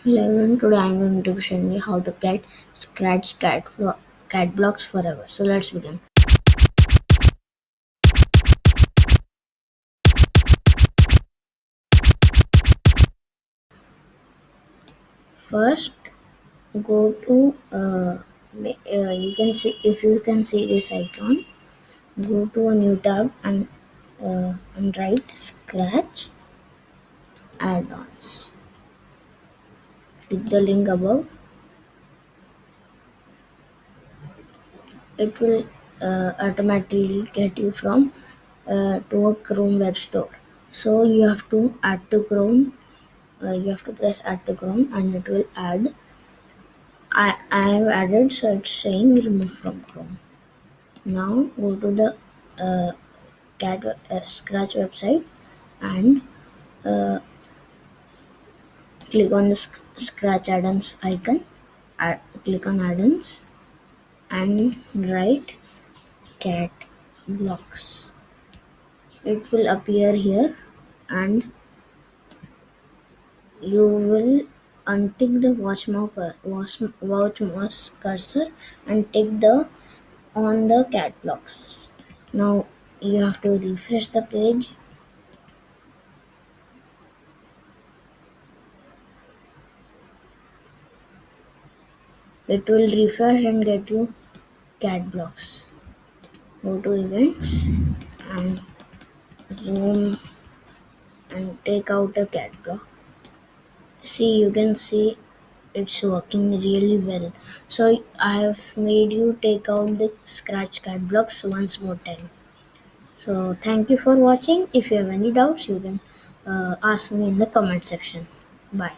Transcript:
Hello everyone, today I'm going to be showing you how to get scratch cat blocks forever. So let's begin. First, go to you can see if you can see this icon. Go to a new tab and write scratch add-ons. Click the link above. It will automatically get you from to a Chrome web store. So you have to add to Chrome. You have to press add to Chrome and it will add. I have added, so it's saying remove from Chrome. Now go to the uh, cat scratch website and uh, click on the scratch add-ons icon. Click on add-ons and write cat blocks. It will appear here and you will untick the watch mouse cursor and tick the on the cat blocks. Now you have to refresh the page. It will refresh and get you cat blocks. Go to events and zoom and take out a cat block. See, you can see it's working really well. So I have made you take out the scratch cat blocks once more time. So thank you for watching. If you have any doubts, you can ask me in the comment section. Bye.